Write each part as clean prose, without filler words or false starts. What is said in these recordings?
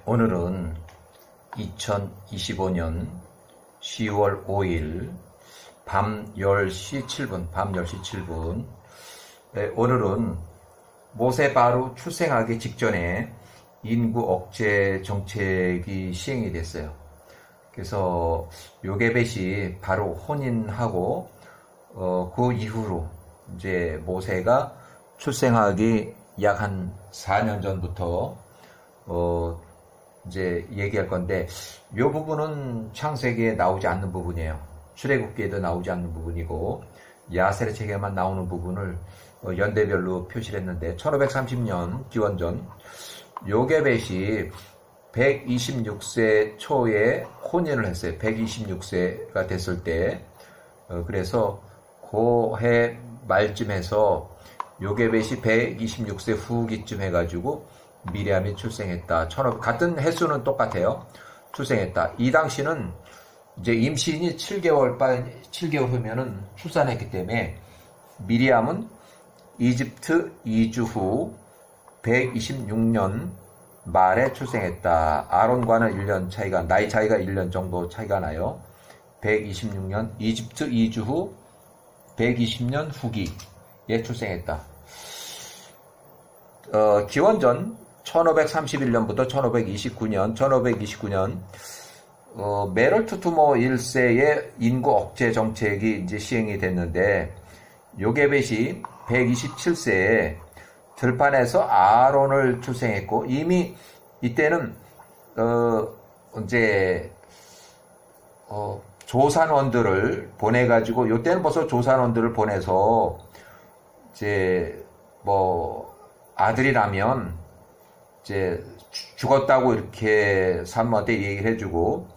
오늘은 2025년 10월 5일 밤 10시 7분, 오늘은 모세 바로 출생하기 직전에 인구 억제 정책이 시행이 됐어요. 그래서 요게벳이 바로 혼인하고 그 이후로 이제 모세가 출생하기 약 한 4년 전부터 이제 얘기할 건데, 이 부분은 창세기에 나오지 않는 부분이에요. 출애굽기에도 나오지 않는 부분이고, 야셀의 책에만 나오는 부분을 연대별로 표시를 했는데, 1530년 기원전 요게벳이 126세 초에 혼인을 했어요. 126세가 됐을 때. 그래서 그 해 말쯤에서 요게벳이 126세 후기쯤 해가지고 미리암이 출생했다. 같은 횟수는 똑같아요. 출생했다. 이 당시는 이제 임신이 7개월 후면은 출산했기 때문에 미리암은 이집트 이주 후 126년 말에 출생했다. 아론과는 1년 차이가, 나이 차이가 1년 정도 차이가 나요. 126년 이집트 이주 후 120년 후기에 출생했다. 기원전 1531년부터 1529년, 메롤투투모 1세의 인구 억제 정책이 이제 시행이 됐는데, 요게벳이 127세에 들판에서 아론을 출생했고, 이미 이때는, 조산원들을 보내가지고, 요때는 벌써 조산원들을 보내서, 아들이라면, 죽었다고 이렇게 산모한테 얘기를 해주고,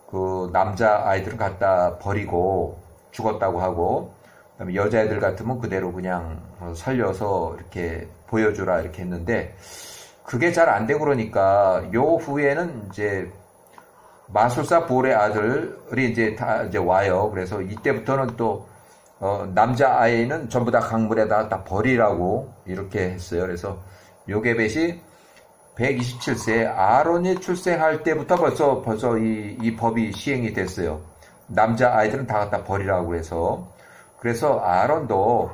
그 남자 아이들은 갖다 버리고 죽었다고 하고, 그다음에 여자애들 같으면 그대로 그냥 살려서 이렇게 보여주라 이렇게 했는데, 그게 잘 안 되고 그러니까 요 후에는 이제 마술사 볼의 아들이 이제 다 이제 와요. 그래서 이때부터는 또 남자 아이는 전부 다 강물에다 다 버리라고 이렇게 했어요. 그래서 요게벳이 127세 아론이 출생할 때부터 벌써 이 법이 시행이 됐어요. 남자 아이들은 다 갖다 버리라고 해서. 그래서 아론도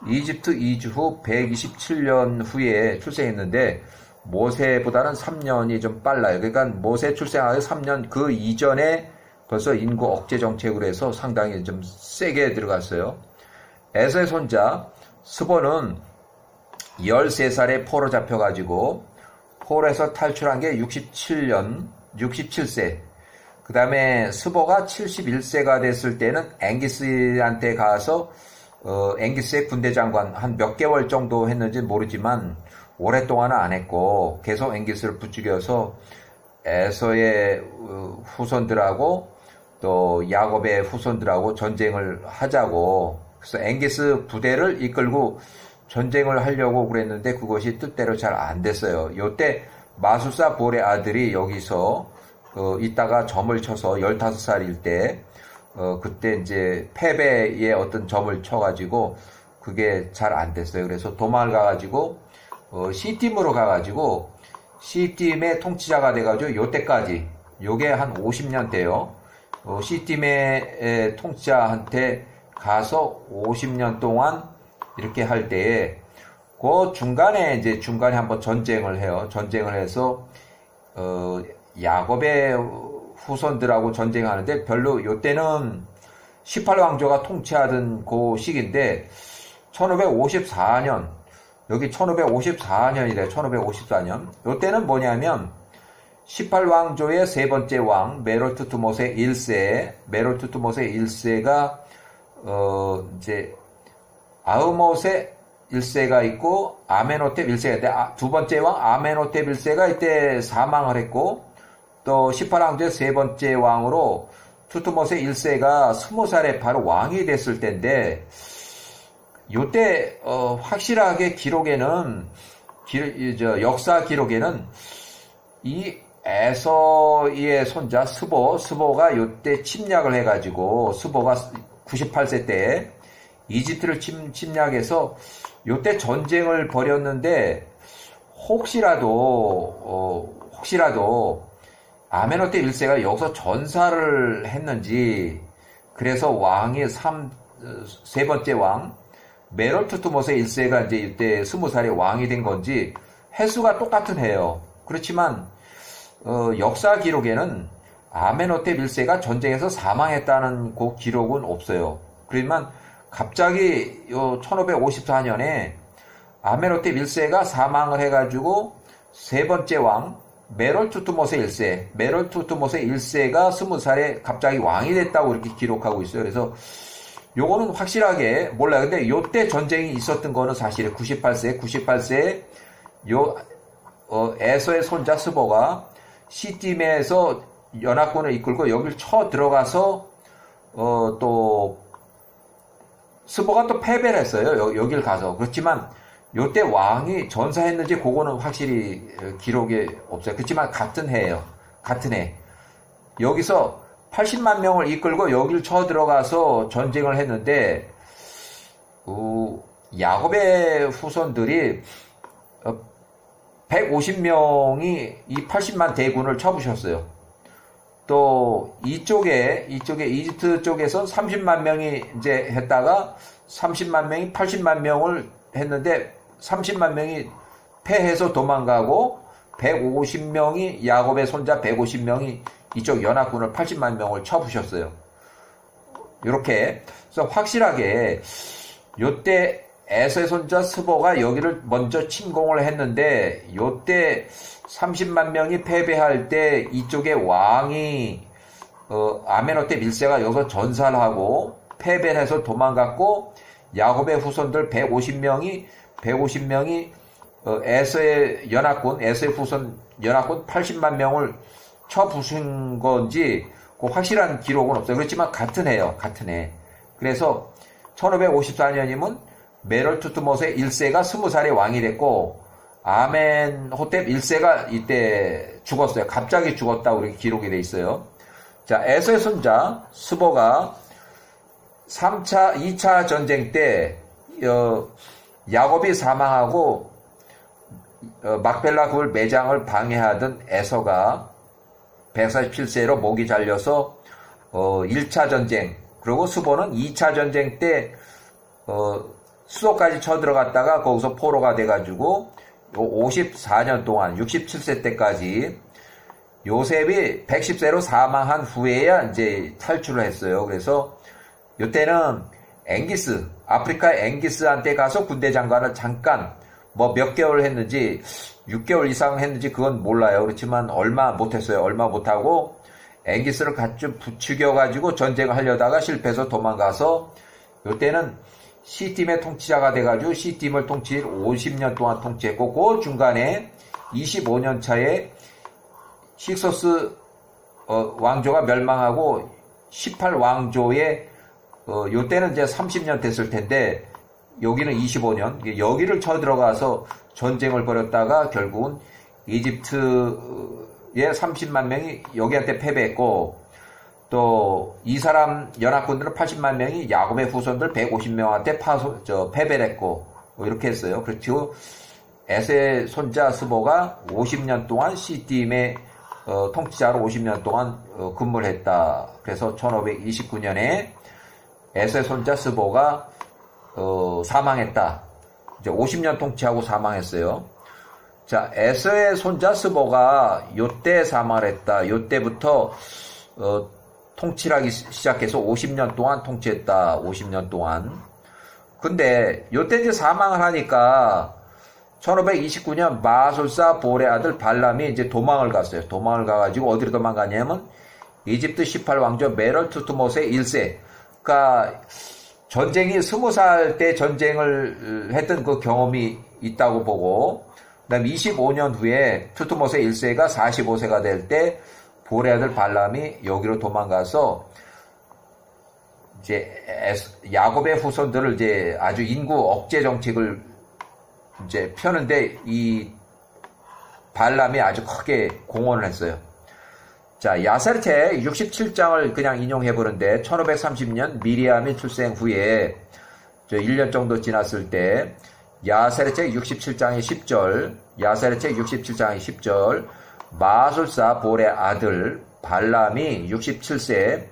이집트 이주 후 127년 후에 출생했는데, 모세보다는 3년이 좀 빨라요. 그러니까 모세 출생하기 3년 그 이전에 벌써 인구 억제 정책으로 해서 상당히 좀 세게 들어갔어요. 에서의 손자 스보는 13살에 포로 잡혀가지고 폴에서 탈출한 게 67세. 그 다음에 스보가 71세가 됐을 때는 앵기스한테 가서, 앵기스의 군대 장관 한 몇 개월 정도 했는지 모르지만, 오랫동안은 안 했고, 계속 앵기스를 부추겨서 에서의 후손들하고 또 야곱의 후손들하고 전쟁을 하자고, 그래서 앵기스 부대를 이끌고 전쟁을 하려고 그랬는데 그것이 뜻대로 잘 안 됐어요. 요때 마술사 볼의 아들이 여기서 있다가 점을 쳐서 15살일 때 그때 이제 패배의 어떤 점을 쳐가지고 그게 잘 안 됐어요. 그래서 도망을 가가지고 시팀으로 가가지고 시팀의 통치자가 돼가지고 요때까지 요게 한 50년 돼요. 시팀의 통치자한테 가서 50년 동안 이렇게 할 때에 그 중간에 한번 전쟁을 해요. 전쟁을 해서 야곱의 후손들하고 전쟁하는데, 별로 요때는 18왕조가 통치하던 그 시기인데 1554년, 여기 1554년이래. 1554년. 요때는 뭐냐면 18왕조의 세 번째 왕 메롤투투모세 1세가 이제 아흐모세 1세가 있고 아메노텝 1세가, 두 번째 왕 아메노텝 1세가 이때 사망을 했고, 또 18왕조의 세 번째 왕으로 투투모세 1세가 20살에 바로 왕이 됐을 때인데, 요때 확실하게 기록에는 역사 기록에는 이 에서의 손자 스보가 요때 침략을 해가지고, 스보가 98세 때 이집트를 침략해서 요때 전쟁을 벌였는데 혹시라도 아메노테 1세가 여기서 전사를 했는지, 그래서 왕이 세 번째 왕 메롤투트모세 1세가 이제 이때 20살에 왕이 된 건지 횟수가 똑같은 해요. 그렇지만 역사 기록에는 아메노테 1세가 전쟁에서 사망했다는 그 기록은 없어요. 그렇지만 갑자기 1554년에 아메노테 1세가 사망을 해가지고 세 번째 왕 메롤투트모세 1세가 20살에 갑자기 왕이 됐다고 이렇게 기록하고 있어요. 그래서 요거는 확실하게 몰라요. 근데 요때 전쟁이 있었던 거는 사실은 98세에 에서의 손자 스보가 시팀에서 연합군을 이끌고 여길 쳐 들어가서 또 스보가 또 패배를 했어요. 여길 가서. 그렇지만 요때 왕이 전사했는지 그거는 확실히 기록에 없어요. 그렇지만 같은 해예요. 같은 해. 여기서 80만 명을 이끌고 여길 쳐 들어가서 전쟁을 했는데 야곱의 후손들이 150명이 이 80만 대군을 쳐부셨어요. 또 이쪽에 이집트 쪽에서 30만 명이 이제 했다가 30만 명이 80만 명을 했는데 30만 명이 패해서 도망가고 150명이 야곱의 손자 150명이 이쪽 연합군을 80만 명을 쳐부셨어요. 이렇게 그래서 확실하게 요때 에서의 손자 스보가 여기를 먼저 침공을 했는데 요때 30만 명이 패배할 때 이쪽에 왕이 아메노테 1세가 여기서 전사를 하고 패배를 해서 도망갔고 야곱의 후손들 150명이 에서의 후손 연합군 80만 명을 쳐부순 건지 그 확실한 기록은 없어요. 그렇지만 같은 해요. 같은 해. 그래서 1554년이면 메롤투트모세 1세가 20살에 왕이 됐고 아멘호텝 1세가 이때 죽었어요. 갑자기 죽었다고 이렇게 기록이 돼 있어요. 자, 에서의 손자 스보가 2차 전쟁 때 야곱이 사망하고 막벨라 그걸 매장을 방해하던 에서가 147세로 목이 잘려서 1차 전쟁, 그리고 스보는 2차 전쟁 때 수도까지 쳐들어갔다가 거기서 포로가 돼가지고 54년 동안 67세 때까지 요셉이 110세로 사망한 후에야 이제 탈출을 했어요. 그래서 이때는 아프리카 앵기스한테 가서 군대 장관을 잠깐 몇 개월 했는지 6개월 이상 했는지 그건 몰라요. 그렇지만 얼마 못했어요. 얼마 못하고 앵기스를 같이 부추겨가지고 전쟁을 하려다가 실패해서 도망가서 이때는 C팀의 통치자가 돼가지고 C팀을 50년 동안 통치했고 그 중간에 25년 차에 힉소스 왕조가 멸망하고 18왕조의 요때는 이제 30년 됐을 텐데 여기는 25년 여기를 쳐들어가서 전쟁을 벌였다가 결국은 이집트의 30만 명이 여기한테 패배했고 또 이 사람 연합군들은 80만 명이 야곱의 후손들 150명한테 패배를 했고 이렇게 했어요. 그렇죠. 에서의 손자 스보가 50년 동안 C팀의 통치자로 50년 동안 근무를 했다. 그래서 1529년에 에서의 손자 스보가 사망했다. 이제 50년 통치하고 사망했어요. 자, 에서의 손자 스보가 요때 사망을 했다. 요때부터 통치를 하기 시작해서 50년 동안 통치했다. 50년 동안. 근데 요때 이제 사망을 하니까 1529년 마술사 볼의 아들 발람이 이제 도망을 갔어요. 도망을 가가지고 어디로 도망가냐면 이집트 18왕조 메롤투트모세 1세. 그러니까 전쟁이 20살 때 전쟁을 했던 그 경험이 있다고 보고, 그 다음 25년 후에 투트모세 1세가 45세가 될 때 볼의 아들 발람이 여기로 도망가서 이제 야곱의 후손들을 이제 아주 인구 억제 정책을 이제 펴는데 이 발람이 아주 크게 공헌을 했어요. 자, 야사르체 67장을 그냥 인용해보는데 1530년 미리암이 출생 후에 1년 정도 지났을 때 야세르책 67장의 10절, 야세르책 67장의 10절, 마술사 볼의 아들 발람이 67세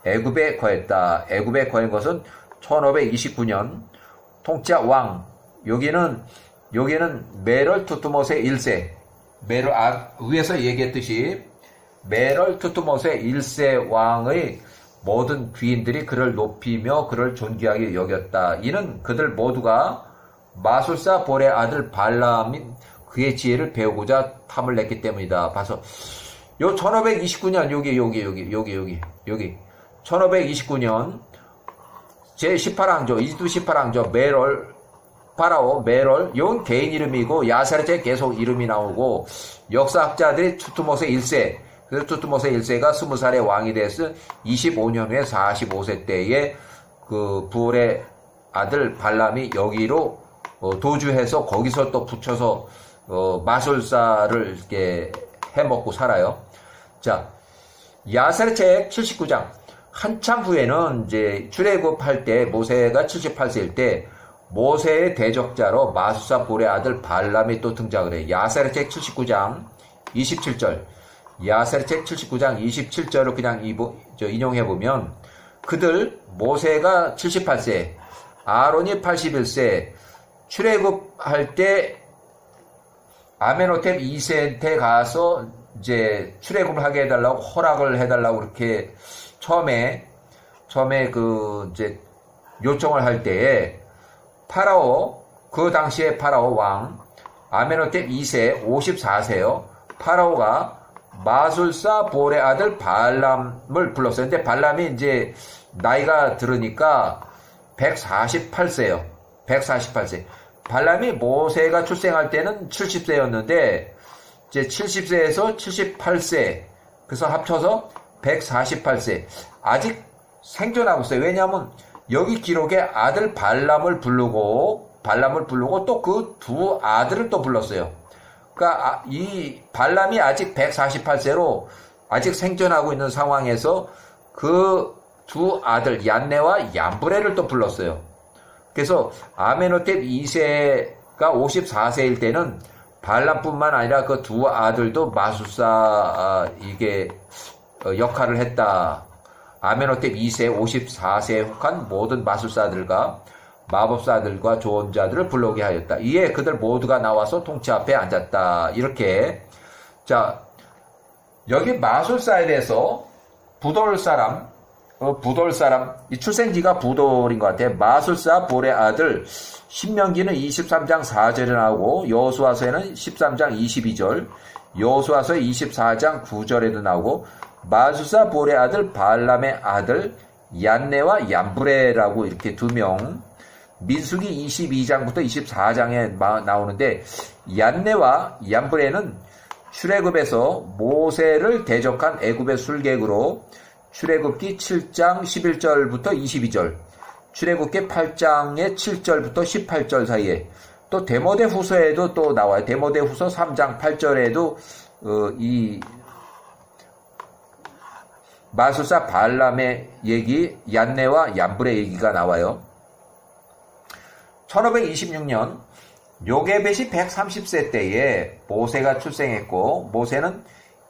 애굽에 거했다. 애굽에 거한 것은 1529년 통치자 왕, 여기는 메럴 투투못의 1세, 위에서 얘기했듯이 메럴 투투못의 1세 왕의 모든 귀인들이 그를 높이며 그를 존귀하게 여겼다. 이는 그들 모두가 마술사 볼의 아들 발람인 그의 지혜를 배우고자 탐을 냈기 때문이다. 봐서 요 1529년 여기 1529년 제18왕조 이집트 18왕조 파라오 메롤 이건 개인 이름이고 야세르책 계속 이름이 나오고 역사학자들이 투투못의 1세 그래서 투투못의 1세가 20살의 왕이 됐을 25년 후에 45세 때에 그 부올의 아들 발람이 여기로 도주해서 거기서 또 붙여서 마술사를 이렇게 해먹고 살아요. 자, 야세르책 79장 한참 후에는 이제 출애굽할 때 모세가 78세일 때 모세의 대적자로 마술사 볼의 아들 발람이 또 등장을 해요. 야세르책 79장 27절 야세르책 79장 27절을 그냥 인용해보면 그들 모세가 78세 아론이 81세 출애굽할 때 아메노텝 2세한테 가서 이제 출애굽을 하게 해달라고 허락을 해달라고 그렇게 처음에 그 이제 요청을 할 때에 파라오 그 당시에 파라오 왕 아메노텝 2세 54세요. 파라오가 마술사 볼의 아들 발람을 불렀어요. 근데 발람이 이제 나이가 들으니까 148세요. 148세. 발람이 모세가 출생할 때는 70세였는데 이제 70세에서 78세 그래서 합쳐서 148세 아직 생존하고 있어요. 왜냐하면 여기 기록에 아들 발람을 부르고 또 그 두 아들을 또 불렀어요. 그러니까 이 발람이 아직 148세로 아직 생존하고 있는 상황에서 그 두 아들 얀네와 얀브레를 또 불렀어요. 그래서 아메노텝 2세가 54세일 때는 발람뿐만 아니라 그 두 아들도 마술사 이게 역할을 했다. 아메노텝 2세 54세에 속한 모든 마술사들과 마법사들과 조언자들을 불러오게 하였다. 이에 그들 모두가 나와서 통치 앞에 앉았다. 이렇게 자 여기 마술사에 대해서 부돌 사람 이 출생지가 부돌인 것 같아요. 마술사 볼의 아들 신명기는 23장 4절에 나오고 여호수아서에는 13장 22절 여호수아서 24장 9절에도 나오고 마술사 볼의 아들 발람의 아들 얀네와 얀브레라고 이렇게 두 명 민수기 22장부터 24장에 나오는데 얀네와 얀브레는 출애굽에서 모세를 대적한 애굽의 술객으로 출애굽기 7장 11절부터 22절 출애굽기 8장의 7절부터 18절 사이에 또 데모데 후서에도 또 나와요. 데모데 후서 3장 8절에도 이 마술사 발람의 얘기 얀네와 얀브레 얘기가 나와요. 1526년 요게벳이 130세 때에 모세가 출생했고 모세는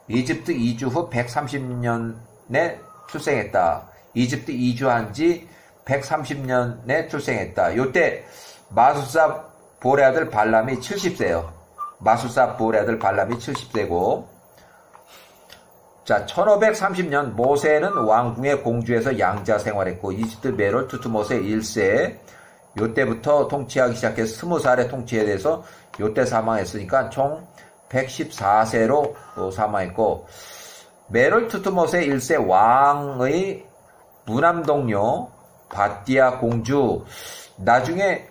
이집트 이주 후 130년에 출생했다. 이집트 이주한 지 130년에 출생했다. 요때 마술사 볼의 아들 발람이 70세요. 마술사 볼의 아들 발람이 70세고 자 1530년 모세는 왕궁의 공주에서 양자 생활했고 이집트 메롤 투투못의 1세 요때부터 통치하기 시작해서 20살의 통치에 대해서 요때 사망했으니까 총 114세로 사망했고 메롤 투투못의 1세 왕의 무남동료 바띠아 공주 나중에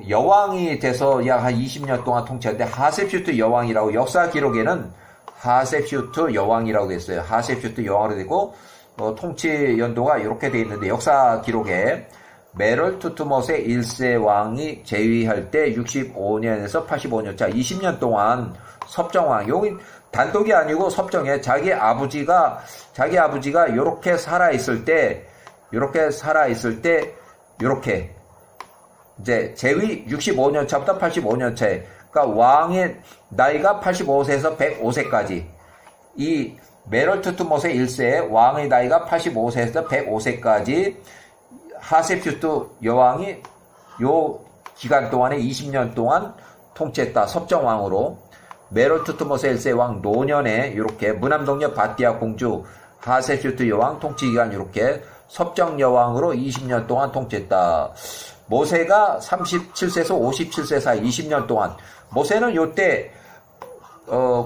여왕이 돼서 약 한 20년 동안 통치했는데 하셉슈트 여왕이라고 역사 기록에는 하셉슈트 여왕이라고 됐어요. 하셉슈트 여왕으로 되고 통치 연도가 이렇게 되어 있는데 역사 기록에 메롤 투투못의 1세 왕이 재위할 때 65년에서 85년 차 20년 동안 섭정왕 여기 단독이 아니고 섭정에 자기 아버지가 요렇게 살아있을 때 요렇게 이제 제위 65년 차부터 85년 차에, 그러니까 왕의 나이가 85세에서 105세까지, 이 메롤 투트모세 1세의 왕의 나이가 85세에서 105세까지 하세퓨트 여왕이 요 기간 동안에 20년 동안 통치했다. 섭정왕으로. 메롤 투트모세 1세 왕 노년에 이렇게 무남동녀 바띠아 공주 하세퓨트 여왕 통치 기간 이렇게 섭정 여왕으로 20년 동안 통치했다. 모세가 37세에서 57세 사이 20년 동안, 모세는 요때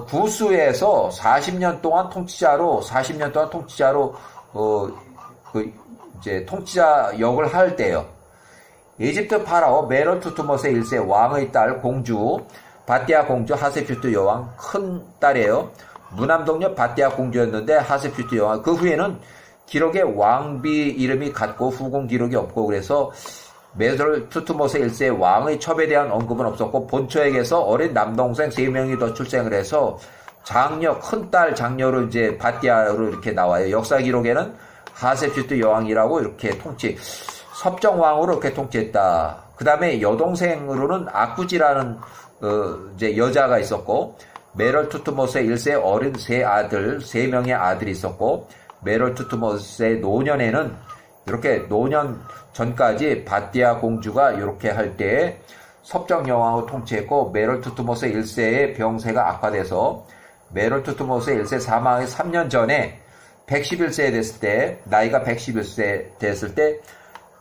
구스에서 40년 동안 통치자로 이제 통치자 역을 할 때요. 이집트 파라오 메롤 투트모세 1세 왕의 딸 공주 바띠아 공주 하세퓨트 여왕 큰 딸이에요. 무남동녀 바띠아 공주였는데 하세퓨트 여왕, 그 후에는 기록에 왕비 이름이 같고 후궁 기록이 없고, 그래서 메롤 투트모세 1세 왕의 첩에 대한 언급은 없었고, 본초에게서 어린 남동생 3명이 더 출생을 해서 장녀, 큰딸 장녀로 이제 바띠아로 이렇게 나와요. 역사 기록에는 하세퓨트 여왕이라고 이렇게 섭정왕으로 이렇게 통치했다. 그 다음에 여동생으로는 아쿠지라는 이제 여자가 있었고, 메롤 투트모세 1세 어린 3명의 아들이 있었고, 메롤 투트모세 노년에는 이렇게 노년 전까지 바띠아 공주가 이렇게 할 때에 섭정 여왕으로 통치했고, 메롤 투트모세 1세의 병세가 악화돼서 메롤 투트모세 1세 사망의 3년 전에 111세 됐을 때, 나이가 111세 됐을 때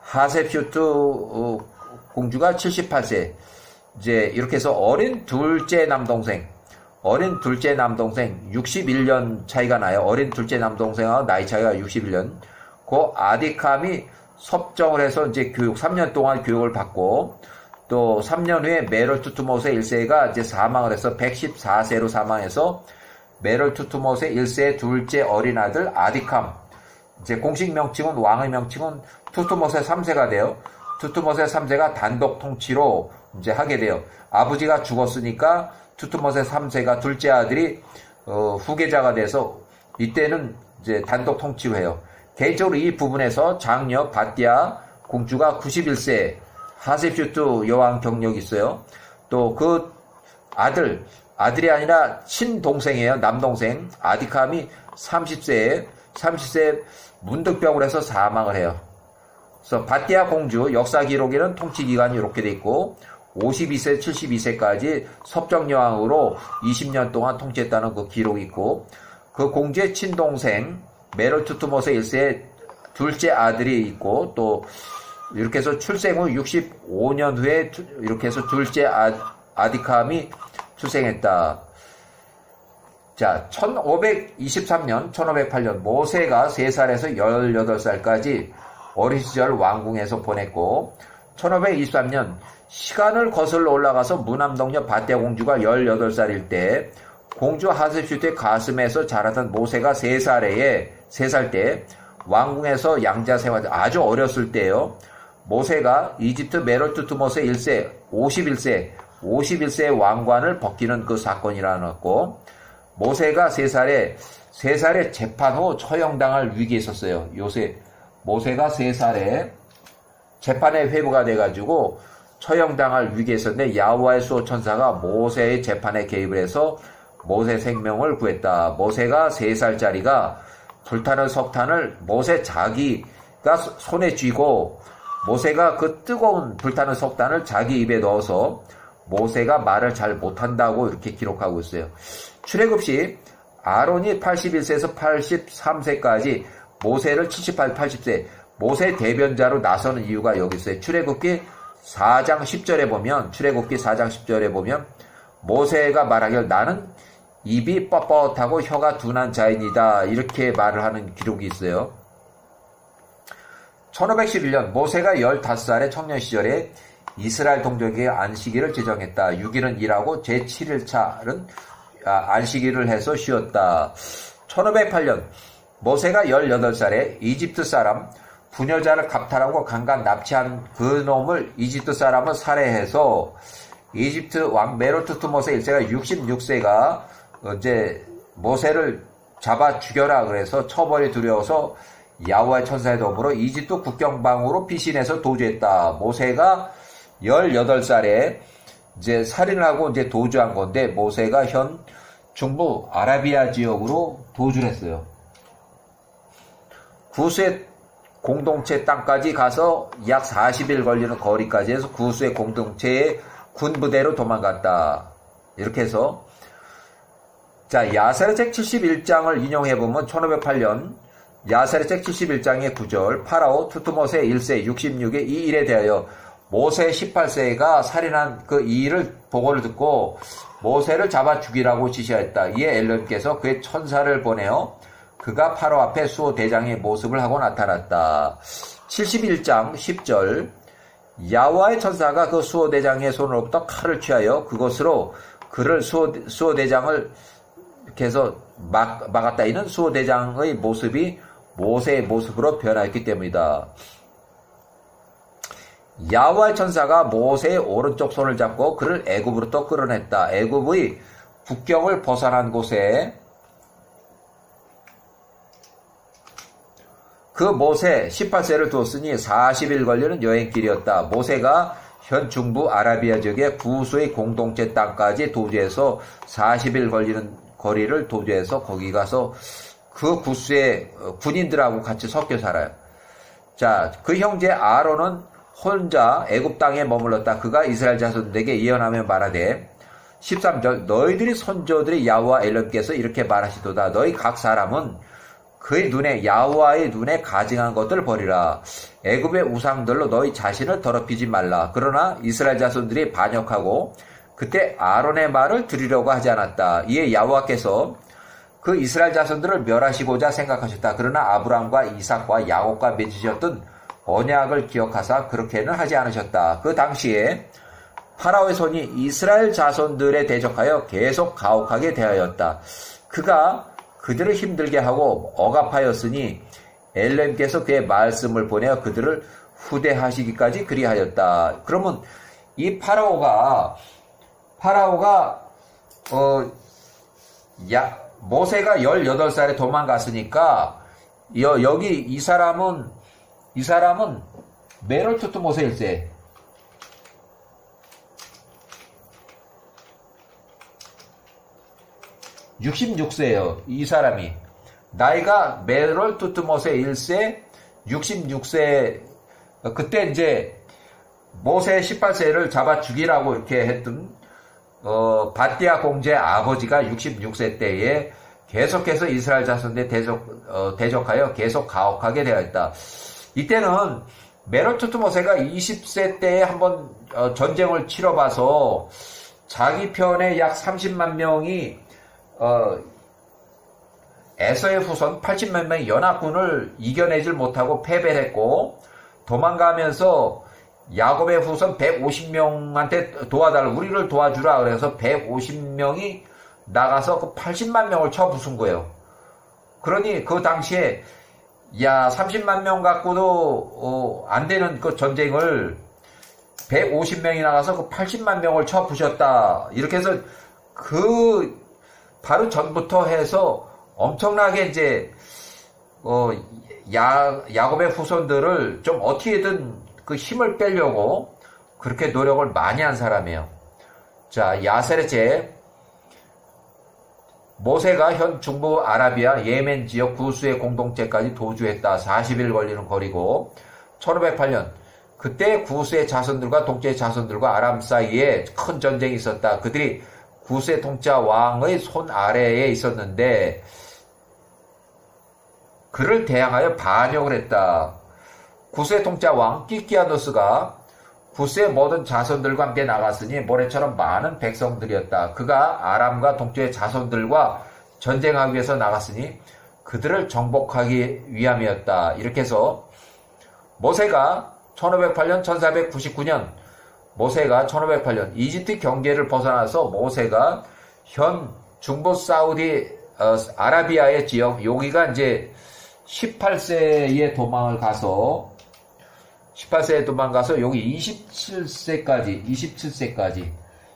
하세퓨트 공주가 78세, 이제 이렇게 해서 어린 둘째 남동생 61년 차이가 나요. 어린 둘째 남동생하고 나이 차이가 61년. 그 아디캄이 섭정을 해서 이제 3년 동안 교육을 받고, 또 3년 후에 메롤 투트모세 1세가 이제 사망을 해서 114세로 사망해서 메롤 투트모세 1세의 둘째 어린 아들 아디캄, 이제 공식 명칭은 왕의 명칭은 투트모세 3세가 돼요. 투트모세 3세가 단독 통치로 이제 하게 돼요. 아버지가 죽었으니까 투트모세 3세가 둘째 아들이 후계자가 돼서 이때는 이제 단독 통치로 해요. 개인적으로 이 부분에서 장녀 바띠아 공주가 91세 하세퓨트 여왕 경력이 있어요. 또 그 아들이 아니라 친동생이에요. 남동생 아디캄이 30세 문득병을 해서 사망을 해요. 그래서 바띠아 공주 역사 기록에는 통치 기간이 이렇게 돼 있고, 52세, 72세까지 섭정여왕으로 20년 동안 통치했다는 그 기록이 있고, 그 공주의 친동생 메롤 투트모세 1세의 둘째 아들이 있고, 또 이렇게 해서 출생 후 65년 후에 이렇게 해서 둘째 아디캄이 출생했다. 자, 1523년, 1508년 모세가 3살에서 18살까지 어린 시절 왕궁에서 보냈고, 1523년 시간을 거슬러 올라가서 무남동녀 바띠아 공주가 18살일 때 공주 하세퓨트의 가슴에서 자라던 모세가 3살 때 왕궁에서 양자 생활, 아주 어렸을 때요. 모세가 이집트 메롤 투트모세 1세 51세 왕관을 벗기는 그 사건이라는 거. 모세가 3살에 재판 후 처형당할 위기에 있었어요. 모세가 3살에 재판에 회부가 돼가지고 처형당할 위기에 있었는데, 야호와의 수호천사가 모세의 재판에 개입을 해서 모세 생명을 구했다. 모세가 3살짜리가 불타는 석탄을 모세 자기가 손에 쥐고, 모세가 그 뜨거운 불타는 석탄을 자기 입에 넣어서 모세가 말을 잘 못한다고 이렇게 기록하고 있어요. 출애굽시 아론이 81세에서 83세까지 모세를 80세 모세 대변자로 나서는 이유가 여기 있어요. 출애굽기 4장 10절에 보면 모세가 말하길 나는 입이 뻣뻣하고 혀가 둔한 자인이다, 이렇게 말을 하는 기록이 있어요. 1511년 모세가 15살의 청년 시절에 이스라엘 동족에게 안식일을 제정했다. 6일은 일하고 제7일차는 안식일을 해서 쉬었다. 1508년 모세가 18살에 이집트 사람 부녀자를 갑탈하고 강간 납치한 그 놈을 이집트 사람을 살해해서 이집트 왕 메롤 투트모세 1세가 66세가 이제 모세를 잡아 죽여라 그래서 처벌이 두려워서 야호와의 천사의 도움으로 이집트 국경방으로 피신해서 도주했다. 모세가 18살에 이제 살인을 하고 이제 도주한 건데, 모세가 현 중부 아라비아 지역으로 도주를 했어요. 구스의 공동체 땅까지 가서 약 40일 걸리는 거리까지 해서 구스의 공동체의 군부대로 도망갔다. 이렇게 해서, 자, 야세르책 71장을 인용해보면 1508년 야세르책 71장의 9절, 파라오 투트모세 1세 66의 이 일에 대하여 모세 18세가 살인한 그 이 일을 보고를 듣고 모세를 잡아 죽이라고 지시하였다. 이에 엘론께서 그의 천사를 보내어 그가 파라오 앞에 수호 대장의 모습을 하고 나타났다. 71장 10절, 야호와의 천사가 그 수호 대장의 손으로부터 칼을 취하여 그것으로 그를 수호 대장을 이렇게 해서 막았다. 이는 수호 대장의 모습이 모세의 모습으로 변하였기 때문이다. 야호와의 천사가 모세의 오른쪽 손을 잡고 그를 애굽으로부터 끌어냈다. 애굽의 국경을 벗어난 곳에 그 모세 18세를 두었으니 40일 걸리는 여행길이었다. 모세가 현 중부 아라비아 지역의 구스의 공동체 땅까지 도주해서 40일 걸리는 거리를 도주해서 거기 가서 그 구스의 군인들하고 같이 섞여 살아요. 자, 그 형제 아론은 혼자 애굽 땅에 머물렀다. 그가 이스라엘 자손들에게 예언하며 말하되 13절, 너희들이 선조들이 야호와 엘론께서 이렇게 말하시도다. 너희 각 사람은 그의 눈에 야호와의 눈에 가증한 것들을 버리라. 애굽의 우상들로 너희 자신을 더럽히지 말라. 그러나 이스라엘 자손들이 반역하고 그때 아론의 말을 들으려고 하지 않았다. 이에 야호와께서 그 이스라엘 자손들을 멸하시고자 생각하셨다. 그러나 아브람과 이삭과 야곱과 맺으셨던 언약을 기억하사 그렇게는 하지 않으셨다. 그 당시에 파라오의 손이 이스라엘 자손들에 대적하여 계속 가혹하게 대하였다. 그가 그들을 힘들게 하고 억압하였으니 엘렘께서 그의 말씀을 보내어 그들을 후대하시기까지 그리하였다. 그러면 이 파라오가 모세가 18살에 도망갔으니까 여기 이 사람은 메롤투트모세 1세, (66세예요) 이 사람이 나이가 메롤투트모세 1세 66세. 그때 이제 모세 18세를 잡아 죽이라고 이렇게 했던 바띠아 공주의 아버지가 66세 때에 계속해서 이스라엘 자손들에 대적하여 계속 가혹하게 되었다. 이때는 메롤투트모세가 20세 때에 한번 전쟁을 치러봐서 자기 편에 약 30만 명이 에서의 후손 80만 명의 연합군을 이겨내질 못하고 패배를 했고, 도망가면서 야곱의 후손 150명한테 도와달라, 우리를 도와주라 그래서 150명이 나가서 그 80만 명을 쳐 부순 거예요. 그러니 그 당시에 30만 명 갖고도 안 되는 그 전쟁을 150명이 나가서 그 80만 명을 쳐 부셨다. 이렇게 해서 바로 전부터 해서 엄청나게 이제 야곱의 후손들을 좀 어떻게든 그 힘을 빼려고 그렇게 노력을 많이 한 사람이에요. 자, 야세르제 모세가 현 중부 아라비아 예멘 지역 구스의 공동체까지 도주했다. 40일 걸리는 거리고 1508년 그때 구스의 자손들과 동체의 자손들과 아람 사이에 큰 전쟁이 있었다. 그들이 구스의 통짜 왕의 손 아래에 있었는데 그를 대항하여 반역을 했다. 구스의 통짜 왕 킬키아노스가 구스의 모든 자손들과 함께 나갔으니 모래처럼 많은 백성들이었다. 그가 아람과 동쪽의 자손들과 전쟁하기 위해서 나갔으니 그들을 정복하기 위함이었다. 이렇게 해서 모세가 1508년 1499년 모세가 1508년 이집트 경계를 벗어나서 모세가 현 중부 사우디 아라비아의 지역, 여기가 이제 18세에 도망가서 여기 27세까지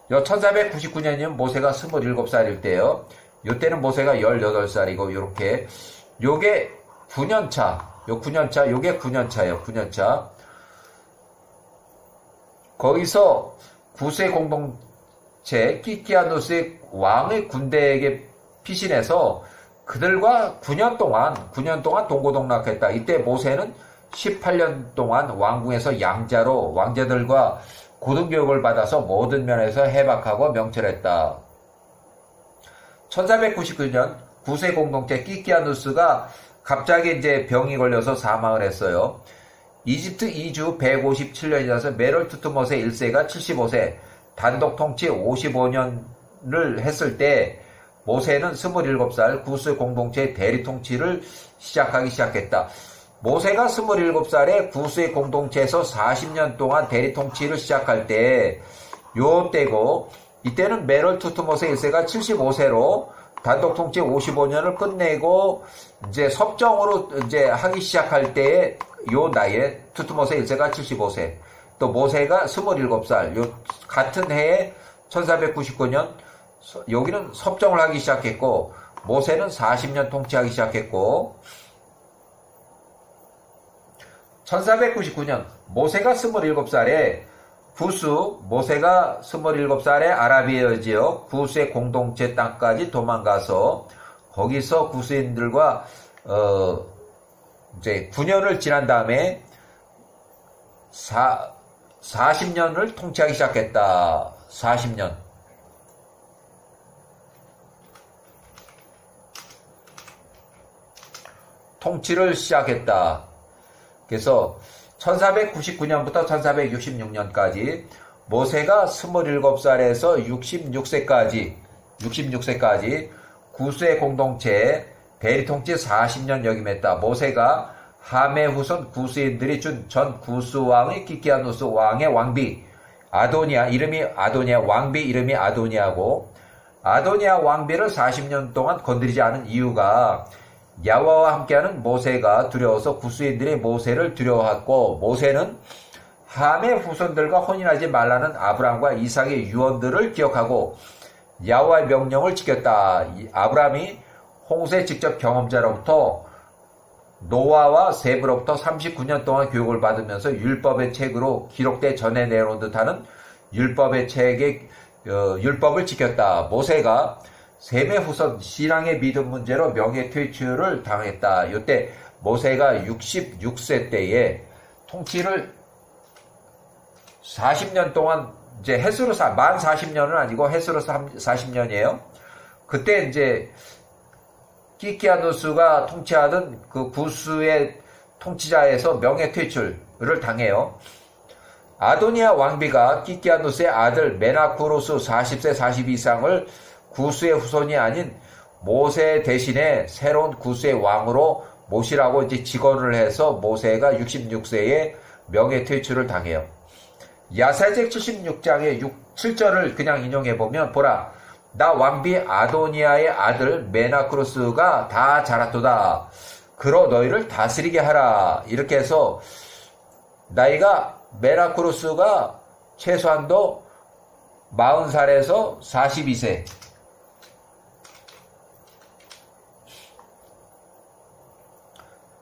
1499년이면 모세가 27살일 때요. 요때는 모세가 18살이고 요렇게 요게 9년차, 요게 9년차예요. 9년차. 거기서 구스의 공동체 키키아누스의 왕의 군대에게 피신해서 그들과 9년 동안 동고동락했다. 이때 모세는 18년 동안 왕궁에서 양자로 왕자들과 고등교육을 받아서 모든 면에서 해박하고 명철했다. 1499년 구스의 공동체 키키아누스가 갑자기 이제 병이 걸려서 사망을 했어요. 이집트 이주 157년이라서 메롤 투트모세 1세가 75세, 단독 통치 55년을 했을 때 모세는 27살 구스 공동체의 대리 통치를 시작했다. 모세가 27살에 구스의 공동체에서 40년 동안 대리 통치를 시작할 때 요 때고, 이때는 메롤 투트모세 1세가 75세로 단독 통치 55년을 끝내고 이제 섭정으로 이제 하기 시작할 때의 요 나이에 투트모세 1세가 75세, 또 모세가 27살, 요 같은 해에 1499년 여기는 섭정을 하기 시작했고, 모세는 40년 통치하기 시작했고, 1499년 모세가 27살에 모세가 27살에 아라비아 지역 구스의 공동체 땅까지 도망가서 거기서 구스인들과 이제 9년을 지난 다음에 40년을 통치하기 시작했다. 40년. 통치를 시작했다. 그래서 1499년부터 1466년까지 모세가 27살에서 66세까지 구스의 공동체에 대리통치 40년 역임했다. 모세가 함의 후손 구스인들이 준 전 구스 왕의 키키아누스 왕의 왕비 아도니아, 왕비 이름이 아도니아고, 아도니아 왕비를 40년 동안 건드리지 않은 이유가 야와와 함께하는 모세가 두려워서 구스인들이 모세를 두려워했고, 모세는 함의 후손들과 혼인하지 말라는 아브람과 이삭의 유언들을 기억하고 야와의 명령을 지켰다. 아브람이 홍수의 직접 경험자로부터 노아와 셈으로부터 39년 동안 교육을 받으면서 율법의 책으로 기록돼 전해 내려온 듯하는 율법의 책의 율법을 지켰다. 모세가 셈의 후손 신앙의 믿음 문제로 명예퇴출을 당했다. 이때 모세가 66세 때에 통치를 40년 동안, 이제 햇수로 만 40년은 아니고 햇수로 40년이에요. 그때 이제 키키아누스가 통치하던 그 구스의 통치자에서 명예퇴출을 당해요. 아도니아 왕비가 키키아누스의 아들 메나쿠루스 40세 42상을 구스의 후손이 아닌 모세 대신에 새로운 구스의 왕으로 모시라고 이제 직언을 해서 모세가 66세에 명예퇴출을 당해요. 야사책 76장의 7절을 그냥 인용해보면, 보라, 나 왕비 아도니아의 아들 메나쿠루스가 다 자랐도다. 그로 너희를 다스리게 하라. 이렇게 해서 나이가 메나쿠루스가 최소한도 40살에서 42세.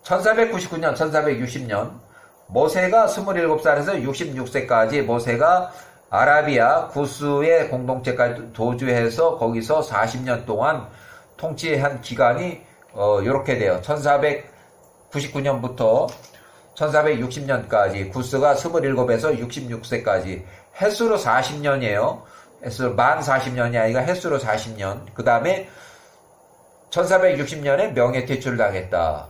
(1499년) 1460년 모세가 27살에서 66세까지 모세가 아라비아 구스의 공동체까지 도주해서 거기서 40년 동안 통치한 기간이 이렇게 돼요. 1499년부터 1460년까지 구스가 27에서 66세까지 햇수로 40년이에요. 햇수로 만 40년이 아니라 햇수로 40년. 그 다음에 1460년에 명예퇴출을 당했다.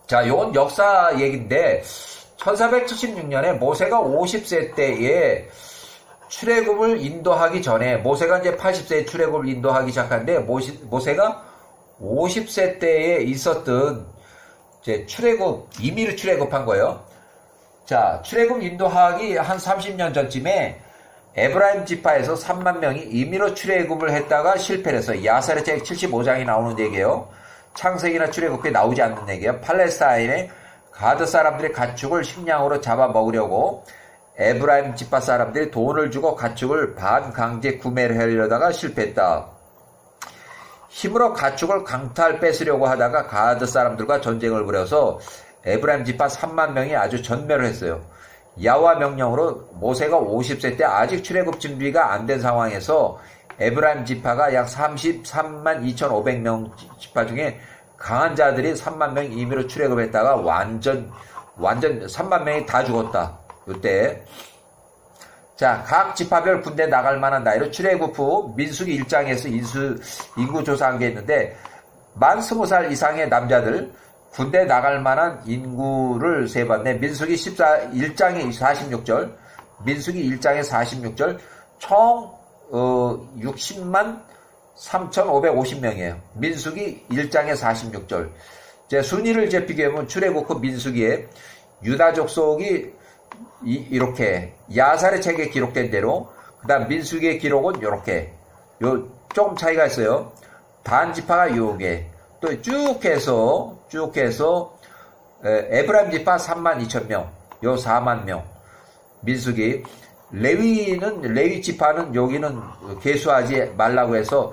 자, 요건 역사 얘기인데 1476년에 모세가 50세 때에 출애굽을 인도하기 전에, 모세가 이제 80세에 출애굽을 인도하기 시작하는데 모세가 50세 때에 있었던 이제 임의로 출애굽한 거예요. 자, 출애굽 인도하기 한 30년 전쯤에 에브라임 지파에서 3만 명이 임의로 출애굽을 했다가 실패를 해서 야사렛책 75장이 나오는 얘기예요. 창세기나 출애굽기에 나오지 않는 얘기예요. 팔레스타인의 가드 사람들의 가축을 식량으로 잡아먹으려고 에브라임 지파 사람들이 돈을 주고 가축을 반강제 구매를 하려다가 실패했다. 힘으로 가축을 강탈 뺏으려고 하다가 가드 사람들과 전쟁을 벌여서 에브라임 지파 3만 명이 아주 전멸을 했어요. 야호와 명령으로 모세가 50세 때 아직 출애굽 준비가 안 된 상황에서 에브라임 지파가 약 33만 2,500명 지파 중에 강한 자들이 3만 명 임의로 출애굽했다가 완전 3만 명이 다 죽었다. 이때 자, 각 지파별 군대 나갈 만한 나이로 출애굽 후 민수기 1장에서 인구 조사한 게 있는데 만 20살 이상의 남자들 군대 나갈 만한 인구를 세봤네. 민수기 1장에 46절, 민수기 1장에 46절, 총 60만 3,550명이에요. 민수기 1장에 46절. 제 순위를 비교하면 출애굽 후 민수기에 유다 족속이 이렇게 야살의 책에 기록된 대로, 그 다음 민수기의 기록은 이렇게 조금 차이가 있어요. 단 지파가 요게 또 쭉 해서 에브라임 지파 3만 2천 명, 요 4만 명. 민수기 레위 지파는 여기는 계수하지 말라고 해서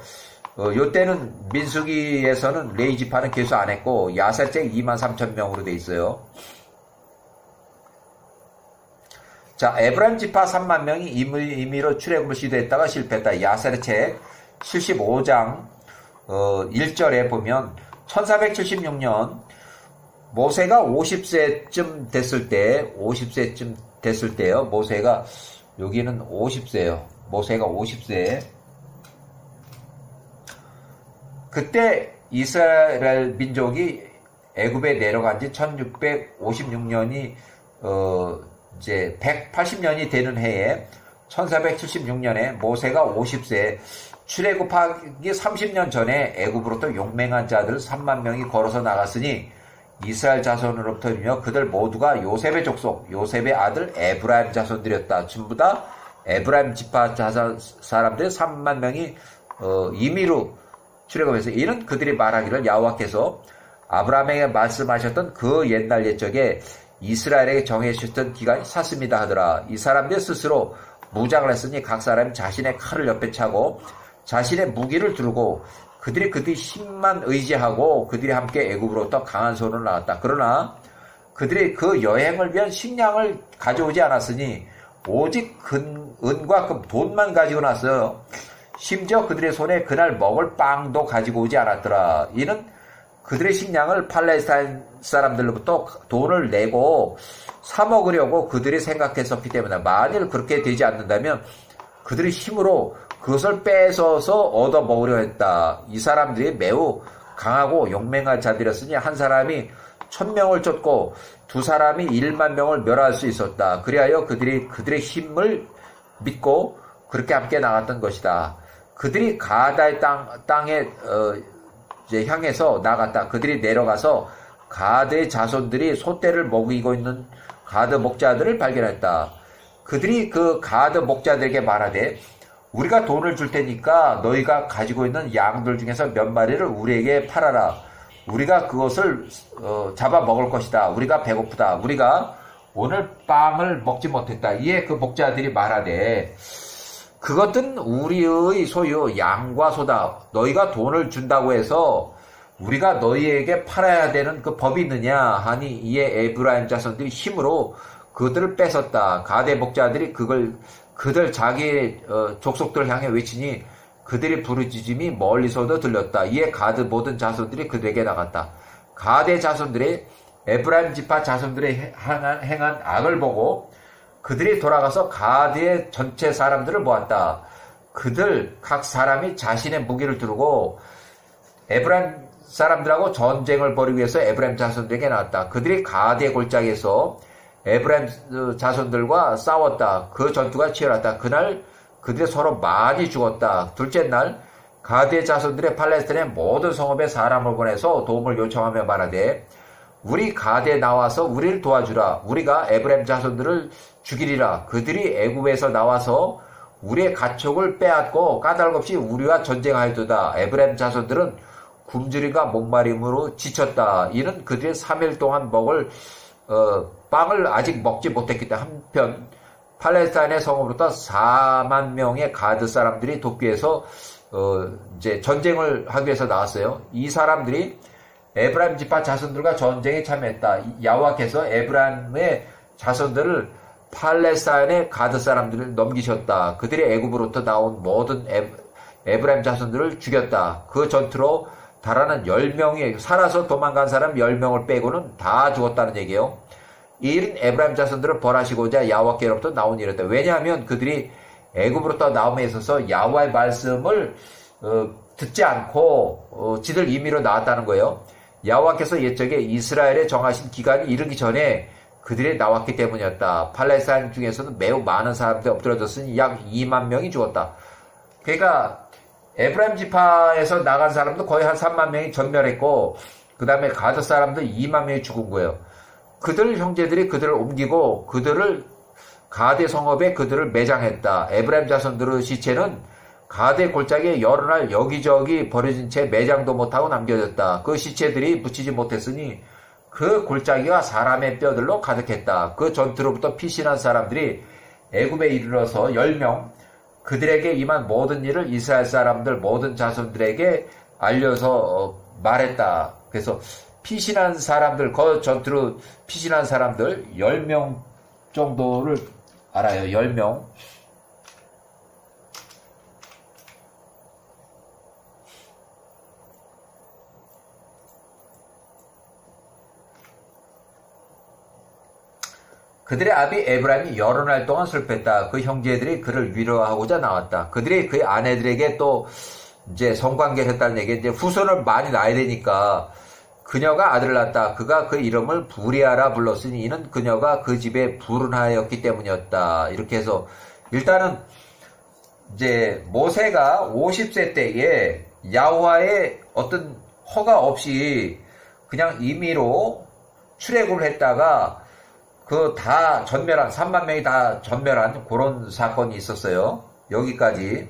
요때는 민수기에서는 레위 지파는 계수 안 했고 야살책 2만 3천 명으로 돼 있어요. 자, 에브라임 지파 3만 명이 임의로 출애굽을 시도했다가 실패했다. 야살의 책 75장 1절에 보면 1476년 모세가 50세쯤 됐을 때요. 모세가 여기는 50세요. 모세가 50세. 그때 이스라엘 민족이 애굽에 내려간 지 1656년이 이제 180년이 되는 해에 1476년에 모세가 50세 출애굽하기 30년 전에 애굽으로부터 용맹한 자들 3만 명이 걸어서 나갔으니 이스라엘 자손으로부터이며 그들 모두가 요셉의 족속, 요셉의 아들 에브라임 자손들이었다. 전부 다 에브라임 지파 사람들 3만 명이 임의로 출애굽해서 이는 그들이 말하기를 여호와께서 아브라함에게 말씀하셨던 그 옛날 옛적에 이스라엘에게 정해주셨던 기간이 찼습니다 하더라. 이 사람들 스스로 무장을 했으니 각 사람이 자신의 칼을 옆에 차고 자신의 무기를 두르고 그들이 힘만 의지하고 그들이 함께 애굽으로부터 강한 손으로 나갔다. 그러나 그들이 그 여행을 위한 식량을 가져오지 않았으니 오직 은과 금 돈만 가지고 났어요. 심지어 그들의 손에 그날 먹을 빵도 가지고 오지 않았더라. 이는 그들의 식량을 팔레스타인 사람들로부터 돈을 내고 사 먹으려고 그들이 생각했었기 때문에 만일 그렇게 되지 않는다면 그들의 힘으로 그것을 뺏어서 얻어 먹으려 했다. 이 사람들이 매우 강하고 용맹한 자들이었으니 한 사람이 1000명을 쫓고 두 사람이 1만 명을 멸할 수 있었다. 그리하여 그들의 힘을 믿고 그렇게 함께 나갔던 것이다. 그들이 가다의 땅에 이제 향해서 나갔다. 그들이 내려가서 가드의 자손들이 소떼를 먹이고 있는 가드 목자들을 발견했다. 그들이 그 가드 목자들에게 말하되 우리가 돈을 줄 테니까 너희가 가지고 있는 양들 중에서 몇 마리를 우리에게 팔아라. 우리가 그것을 잡아 먹을 것이다. 우리가 배고프다. 우리가 오늘 빵을 먹지 못했다. 이에 그 목자들이 말하되 그것은 우리의 소유 양과 소다. 너희가 돈을 준다고 해서 우리가 너희에게 팔아야 되는 그 법이 있느냐 하니 이에 에브라임 자손들이 힘으로 그들을 뺏었다. 가대 목자들이 그들 자기 족속들을 향해 외치니 그들의 부르짖음이 멀리서도 들렸다. 이에 가드 모든 자손들이 그들에게 나갔다. 가대 자손들이 에브라임 지파 자손들의 행한 악을 보고 그들이 돌아가서 가드의 전체 사람들을 모았다. 그들 각 사람이 자신의 무기를 두르고 에브라임 사람들하고 전쟁을 벌이기 위해서 에브라임 자손들에게 나왔다. 그들이 가드의 골짜기에서 에브라임 자손들과 싸웠다. 그 전투가 치열했다. 그날 그들이 서로 많이 죽었다. 둘째 날 가드의 자손들의 팔레스타인의 모든 성읍에 사람을 보내서 도움을 요청하며 말하되 우리 가드에 나와서 우리를 도와주라. 우리가 에브라임 자손들을 죽이리라. 그들이 애굽에서 나와서 우리의 가축을 빼앗고 까닭없이 우리와 전쟁하였도다. 에브라임 자손들은 굶주림과 목마름으로 지쳤다. 이는 그들이 3일 동안 먹을 빵을 아직 먹지 못했기 때문에 한편 팔레스타인의 성으로부터 4만 명의 가드 사람들이 돕기 위해서 이제 전쟁을 하기 위해서 나왔어요. 이 사람들이 에브라임 지파 자손들과 전쟁에 참여했다. 야호와께서 에브라임의 자손들을 팔레스타인의 가드 사람들을 넘기셨다. 그들이 애굽으로부터 나온 모든 에브라임 자손들을 죽였다. 그 전투로 달아난 10명이 살아서 도망간 사람 10명을 빼고는 다 죽었다는 얘기예요. 이 일은 에브라임 자손들을 벌하시고자 야호와께로부터 나온 일이었다. 왜냐하면 그들이 애굽으로부터 나옴에 있어서 야호와의 말씀을 듣지 않고 지들 임의로 나왔다는 거예요. 야호와께서 옛적에 이스라엘에 정하신 기간이 이르기 전에 그들이 나왔기 때문이었다. 팔레스타인 중에서는 매우 많은 사람들이 엎드러졌으니 약 2만 명이 죽었다. 그러니까 에브라임 지파에서 나간 사람도 거의 한 3만 명이 전멸했고 그 다음에 가드 사람들 2만 명이 죽은 거예요. 그들 형제들이 그들을 옮기고 그들을 가드 성읍에 그들을 매장했다. 에브라임 자손들의 시체는 가드 골짜기에 여러 날 여기저기 버려진 채 매장도 못하고 남겨졌다. 그 시체들이 묻히지 못했으니 그 골짜기가 사람의 뼈들로 가득했다. 그 전투로부터 피신한 사람들이 애굽에 이르러서 10명 그들에게 임한 모든 일을 이스라엘 사람들 모든 자손들에게 알려서 말했다. 그래서 피신한 사람들, 그 전투로 피신한 사람들 10명 정도를 알아요. 10명. 그들의 아비 에브라임이 여러 날 동안 슬펐다. 그 형제들이 그를 위로하고자 나왔다. 그들이 그의 아내들에게 또 이제 성관계를 했다는 얘기, 이제 후손을 많이 낳아야 되니까 그녀가 아들을 낳았다. 그가 그 이름을 부리아라 불렀으니 이는 그녀가 그 집에 불운하였기 때문이었다. 이렇게 해서 일단은 이제 모세가 50세 때에 야호와의 어떤 허가 없이 그냥 임의로 출애굽을 했다가 그 다 전멸한 3만 명이 다 전멸한 그런 사건이 있었어요. 여기까지.